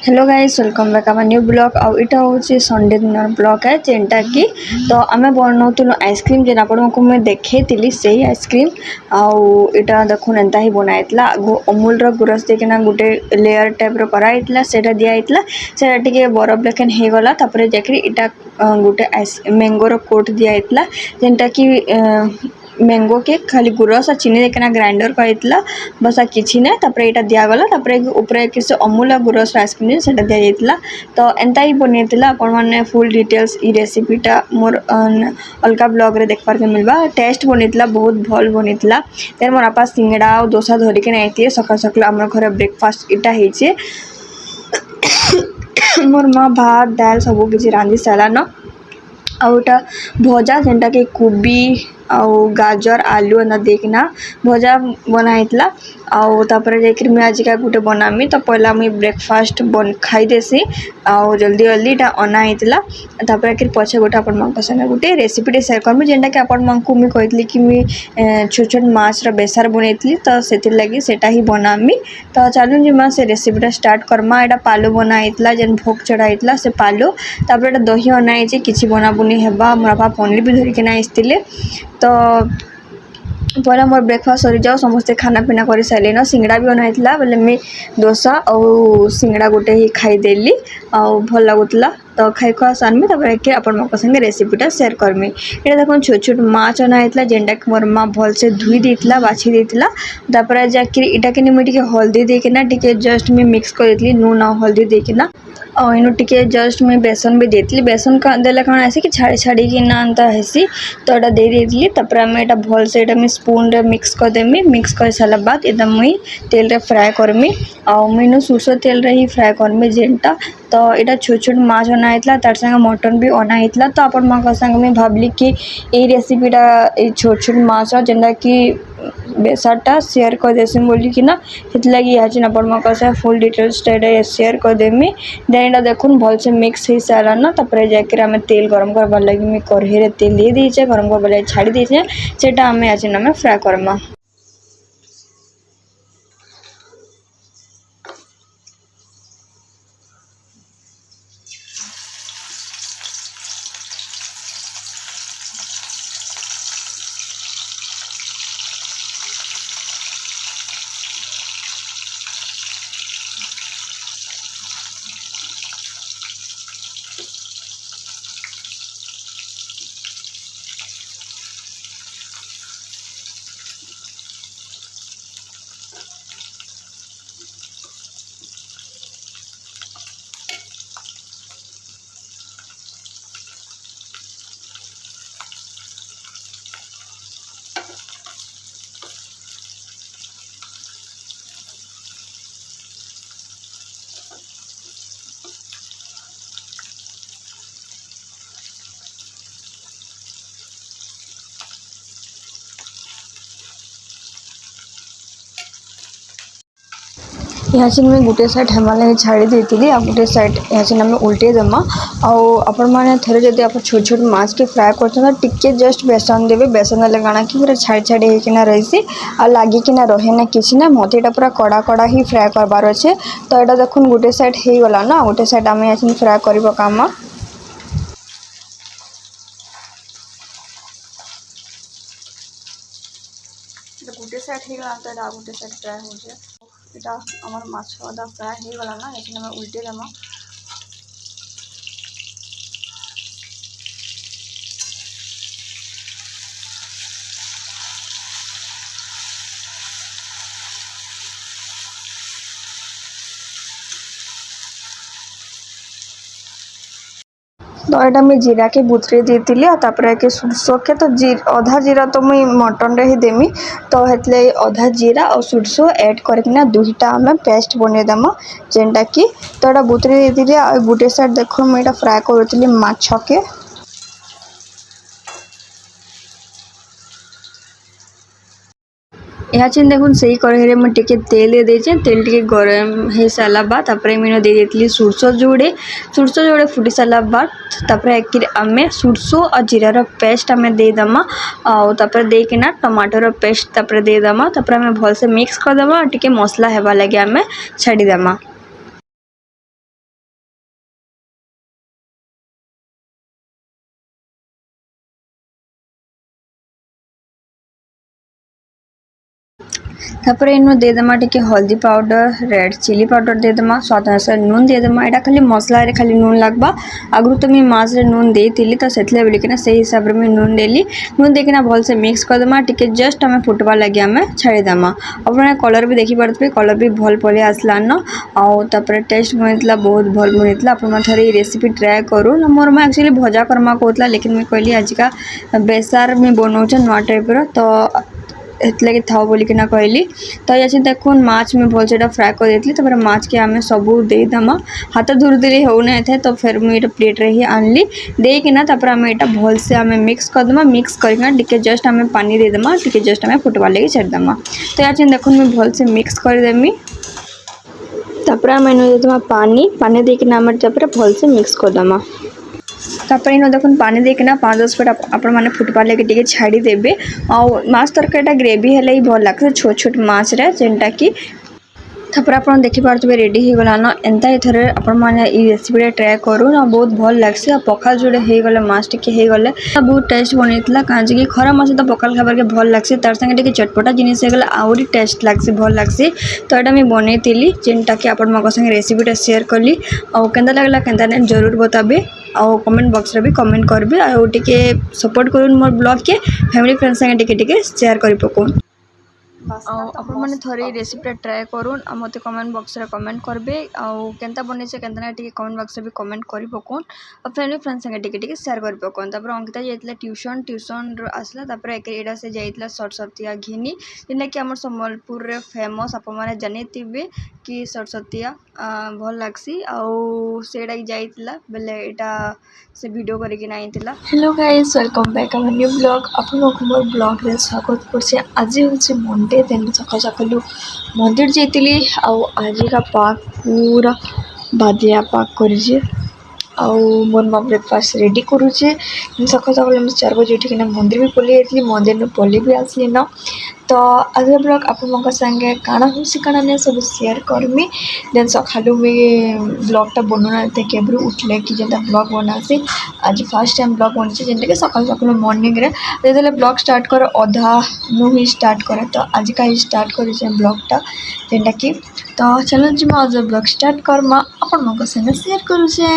Hello guys welcome back our new blog आउ इटा होची संडे दिन ब्लॉग है जेनटा कि तो आमे बनाउतुनु आइसक्रीम जेन आपनको मैं देखैतिली सेही आइसक्रीम आउ इटा देखुन एंता ही बनाइतला अमूल रो गुरस देकिना गुटे लेयर टाइप रो कराइतला सेटा दियाइतला सेटा टिके बरफ लेखन हे गला तापरे जाकरी इटा गुटे आइस मैंगो रो कोट दियाइतला जेनटा कि मैंगो के खाली गुरस और चीनी देकिना ग्राइंडर करइतला बस किछि नै तापरे इटा दिया गला तापरे ऊपर किसे अमूल और गुरस आइसक्रीम सेटा दिया जाइतला तो एंता ही बनेतला अपन माने फुल डिटेल्स ई रेसिपीटा मोर अलका ब्लॉग रे देखबार के मिलबा टेस्ट बनेतला बहुत भल बनेतला देन मोर आपा सिंगड़ा और डोसा धरि के आइतिए सकाळ सकाळ हमर घर ब्रेकफास्ट इटा हेचे मोर माँ भात दाल सब किछि रांधि सालान आउटा भजा जेनटा के कोबी आउ गाजर आलू एना देखना भजा बनाइतला आउ तापर जेकर मैं आज का गुटे बनामी तो पहला मुई ब्रेकफास्ट बन खाई देसी आउ जल्दी जल्दी टा अनाइतला तापर के पछे गोटा अपन मन संगे गुटे रेसिपी शेयर करमी जेनटा के अपन मन को मी कहतली कि मी छोट छोट माछ रा बेसार बनैतली तो सेतिर लगी सेटा ही बनामी तो चालू जे मा से रेसिपीटा स्टार्ट करमा एटा पालो बनाइतला जेन भोग चढ़ाइतला से पालो तापर एटा दही अनाइ जे किछि बनाबुनी हेबा मोर बापा पनीर भी धरि के ना आइसतिले तो पहला मोर ब्रेकफास्ट सरी जाओ समस्ते खाना पीना कर सारे सिंगड़ा भी बनाइतला बोले मैं डोसा और सिंगड़ा गोटे ही खाई देली आउ भल लगुतला तो खाई खुआ सानमी तापर के अपन मोर संगे रेसिपीटा शेयर करमी एटा देखो छोट छोट माछ अनाइतला जेनटा के मोर माँ भल से धुई देतला बाछि देतला तापर जाकि इटा के निमे टिके हल्दी देके टिके जस्ट मैं मिक्स कर देतली नून और हल्दी देके और इनु टिके जस्ट मैं बेसन भी देतली बेसन का देला काण ऐसे कि छाड़ी छाड़ी कि ना अंत हेसी तो एटा दे देतली तापर मैं एटा भल से एटा मैं स्पून रे मिक्स कर देमी मिक्स कर साला बाद एकदम मुई तेल रे फ्राई करमी और मैंने सुरसो तेल रे ही फ्राई करमी जेनटा तो एटा छोट छोट माछ अनाइतला तार संगे मटन भी अनाइतला तो अपन माँ संगे मैं भाबली कि ए रेसिपीटा ए छोट छोट माछ जेनटा कि बेसारटा शेयर कर देसी बोली कि ना लगी आज अपन माँ से फुल डिटेल्स शेयर कर देमी देन एटा देखुन भल से मिक्स हो सारा ना तापर जाकर आम तेल गरम करबार लगी मैं कढ़ई रे तेल दे दीचे गरम करबार लगी छाड़ी दीचे सेटा आम आज ना फ्राए करमा यहाँ से मैं गोटे साइड हेमाले छाड़ी देती आ गोटे साइड यहाँ से मैं उल्टे देमा आपण मैंने थे जब आप छोट छोट माछ के फ्राए कर टिके जस्ट बेसन देवे बेसन देले काଣା कि पूरा छाड़ी छाड़ी होकिना रही आ लगी कि रहे ना किसी ना मत यहाँ पूरा कड़ा कड़ा ही फ्राए करबार अच्छे तो यहाँ देखुन गोटे साइड हो गला ना गोटे साइड आम यहाँ फ्राए कर पकामा गोटे साइड हो गला तो गोटे साइड फ्राए हो जाए इटा आमर माछ अदा फ्राए हो गला ना ये उल्टे देमा तो यहाँ मैं जीरा के बुतरे देती के सुरसो के तो अधा जीरा तो मुई मटन रे ही देमी तो हेतले अधा जीरा और सुरसो ऐड करके दुईटा आम पेस्ट बनेदेमा जेनटा कि तो यहाँ बुतरे देती गोटे साइड देख मुझे फ्राए करी माछ के यहाँ चिन देखुन से कढ़ई में टिके तेल दे देचे तेल टिके गरम हो सारा बाद तापर मैंने दे देती सुरसो जोड़े फुटी सारा बाद तापर एक आमे सुरसो और जीरार पेस्ट आमे दे दमा और तापर देकिना टमाटर पेस्ट तापर दे दमा तापर आमे भल से मिक्स कर दमा टिके मसला हेबा लगे आमे छाड़ी दमा। तापर इनो देदेमा टिके हल्दी पाउडर रेड चिली पाउडर देदेमा स्वाद अनुसार नून देदेमा एटा खाली मसला रे खाली नून लागबा आगु तो मी मास रे नून देतिली तो सेतले बोली कि से हिसाब रे मी नून देली नून देकिना भल से मिक्स कर देमा टिके जस्ट हमें फुटबा लगे हमें छाड़ी देमा अपन कलर भी देखि परथबे कलर भी भल पले आसला न आ तापर टेस्ट बनितला बहुत भल बनितला अपन थरे रेसिपी ट्राई करू मोर मा एक्चुअली भजा करमा कोतला लेकिन मैं कहली आज का बेसार में बनौछ नवा टाइप रो तो एतले था बोलिकिना कहली तो ये देखुन माछ में भल से फ्राए कर देती तापर माछ के आम सबू देदमा हाथ धुरी धुरी होना थे तो फिर मुझे प्लेट रे ही आनली देकिना तापर आम यहाँ भल से आम मिक्स करदेमा मिक्स करना टिके जस्ट आम पानी देदेमा टिके जस्ट आम फुटबार लगे छाड़देमा तो ये देखुन मुझे भल से मिक्स करदेमी तापर आम देदेमा पानी पानी देकिना आम भल से मिक्स करदेमा तापर इन देखुन पानी देकिना 5-10 मिनट आपण माने फुटबार लगे टिके छाड़ी देबे और माछ तरकारीटा ग्रेवी हेले ही भल लागसे छोट छोट माछ रे जेनटा की तापर आपण देखि पारथबे रेडी हे गला न एंता एथरे आपण माने ई रेसिपी ट्राई करू ना बहुत भल लागसे आ पखाल जोड़े हे गले माछ टिके हे गले बहुत टेस्ट बनितला काजे की खरा माछ तो पखाल खाबार के भल लागसे तार संगे टिके चटपटा जिनिस हे गला आउरी टेस्ट लागसे भल लागसे तो एटा मैं बनेतिली जेनटा की आपण मको संगे रेसिपीटा शेयर करली और केंदा लागला केंदा ने जरूर बताबे और कमेंट बॉक्स रे भी कमेंट करबे और टिके सपोर्ट करून मोर ब्लॉग के फैमिली फ्रेंड्स संगे टिके टिके शेयर करि पकोन आपण माने थोड़ी रेसिपी ट्राई करूँ आ मते कमेंट बॉक्स रे कमेंट करबे आउ केनता बनेछे केनता ना टिके कमेंट बॉक्स रे भी कमेंट करि पकोन और फैमिली फ्रेंड्स संगे टिके टिके शेयर करि पकोन तापर अंकिता जाइतला ट्यूशन रो आसला तापर एडा से जाइतला सरस्वतीया घिनी जेना कि हमर संबलपुर रे फेमस आपण माने जानितिबे कि सरस्वतीया भल लागसी आउ सेडा जाइतला बेले एटा से वीडियो करके आइतला। Hello guys welcome back our new blog आपण मोर ब्लॉग रे स्वागत करछे। आज होछि मंडे देन सका सकालू मंदिर जाइतिली आउ आज का पाक पूरा बादिया पाक करछे आउ मोर मां ब्रेकफास्ट रेडी करूछे सका सकाल हम 4 बजे उठिकना मंदिर भी पली आइतली मंदिर में पली भी आसली न तो आज ब्लॉग आपण मका संगे काना होसी काना ने सब शेयर करमी देन सकालू में ब्लॉगटा बनना थे केब्रु उठले कि जेंता ब्लॉग बनासी आज फर्स्ट टाइम ब्लॉग बनछे जेंता कि सकाल सकाल मॉर्निंग रे जेतले ब्लॉग स्टार्ट कर आधा नु ही स्टार्ट करे तो आज का ही स्टार्ट करिसे ब्लॉगटा जेंता कि तो चलो जी मैं आज ब्लॉग स्टार्ट करमा आपण मका संगे शेयर करूछे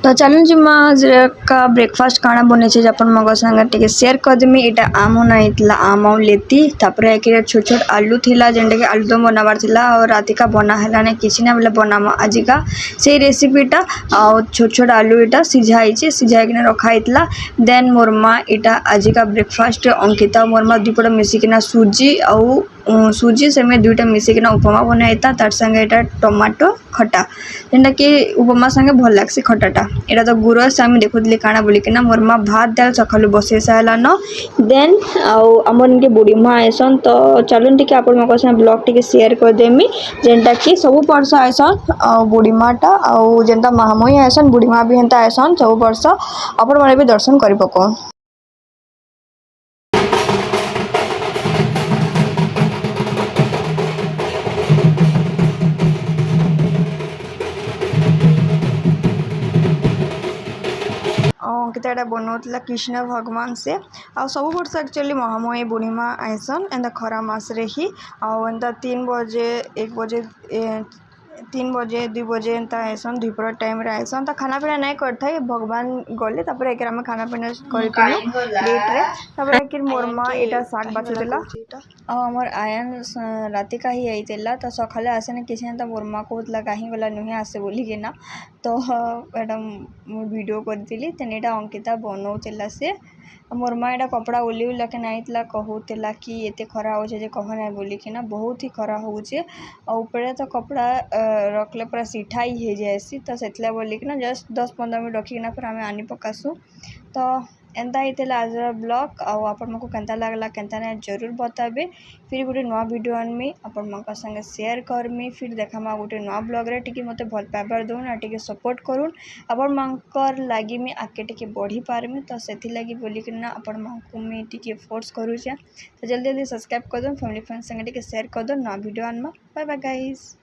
तो चलो जी आज का ब्रेकफास्ट खाना बने अपन मग संगे टिके शेयर कर देमी एटा आम होना आम लेती तापर एक छोट छोट आलू थिला जेंटा कि आलूदम बनाबार थिला और राति का बना हैला ने किछि ना बोले बनामा आज का से रेसिपीटा और छोट छोट आलू एटा सिझाइछे सिझाइ के रखा हितला देन मोर मां एटा आज का ब्रेकफास्ट अंकिता मोर मां दुपड़ा मिसी के सुजी और सुजी से में दुईटा मिसी के उपमा बनाइता तार संगे एटा टमाटो खटा जेंटा कि उपमा संगे भल लागसे खटाटा एटा तो गुरु से आम देखुली काना बोलिकिना मोर मां भात दाल सकालू बसई सारा न देन आउ आमर इनके बुढ़ी माँ आइसन तो चलन टिके आपण मको से ब्लॉग टिके शेयर कर देमी जेंटा कि सब वर्ष आइसन बुढ़ी माँटा आउ जेंता महामई आइसन बुढ़ी माँ भी हेंता आइसन सब वर्ष आपण माने भी दर्शन करि पको अंकिता बनौला कृष्ण भगवान से आ सब वर्ष एक्चुअली महामई बुढ़ीमा आइसन एंता खरा मास रे ही एंता 3 बजे 1 बजे 3 बजे 2 बजे एंता आइसन दुपहर टाइम रे आइसन तो खाना पीना नहीं करता भगवान गले तापर एकरा में खाना पीना करथिलु लेट रे तापर एक मोर मां एटा साग बाछुदेला आ हमर आयन राति का ही आइतेला तो सखाले आसे न किसी तो मोर मां कोतला काहे गला नुहे आसे बोली के ना तो मैडम वीडियो करथिली तनेटा अंकिता बनौतेला से मोर माँ एटा कपड़ा उली उला के नाइतला कहूतेला कि एते खरा हो जे कह ना बोली कि ना बहुत ही खरा होउछे और ऊपर तो कपड़ा रखले पूरा सीठा ही हो जाएसी तो सेतला बोली कि ना जस्ट 10-15 मिनट रखी ना फिर हमें आनी पकासु तो एंता हितेला आज ब्लॉग आउ आपण मको केंता लागला केंता ना जरूर बताबे फिर गोटे नवा वीडियो आनमी आपण मका संगे शेयर करमी फिर देखामा गोटे नवा ब्लॉग रे टिके मते भल पाइबार दोन आ टिके सपोर्ट करूँ आपण मकर लागी मी आके टिके बढ़ी पारमी तो सेथि लागी बोली कि ना आपण मको मी टिके फोर्स करूछे तो जल्दी जल्दी सब्सक्राइब कर दो फैमिली फ्रेंड्स संगे टिके शेयर कर दो नवा वीडियो आनमा बाय बाय गाइस।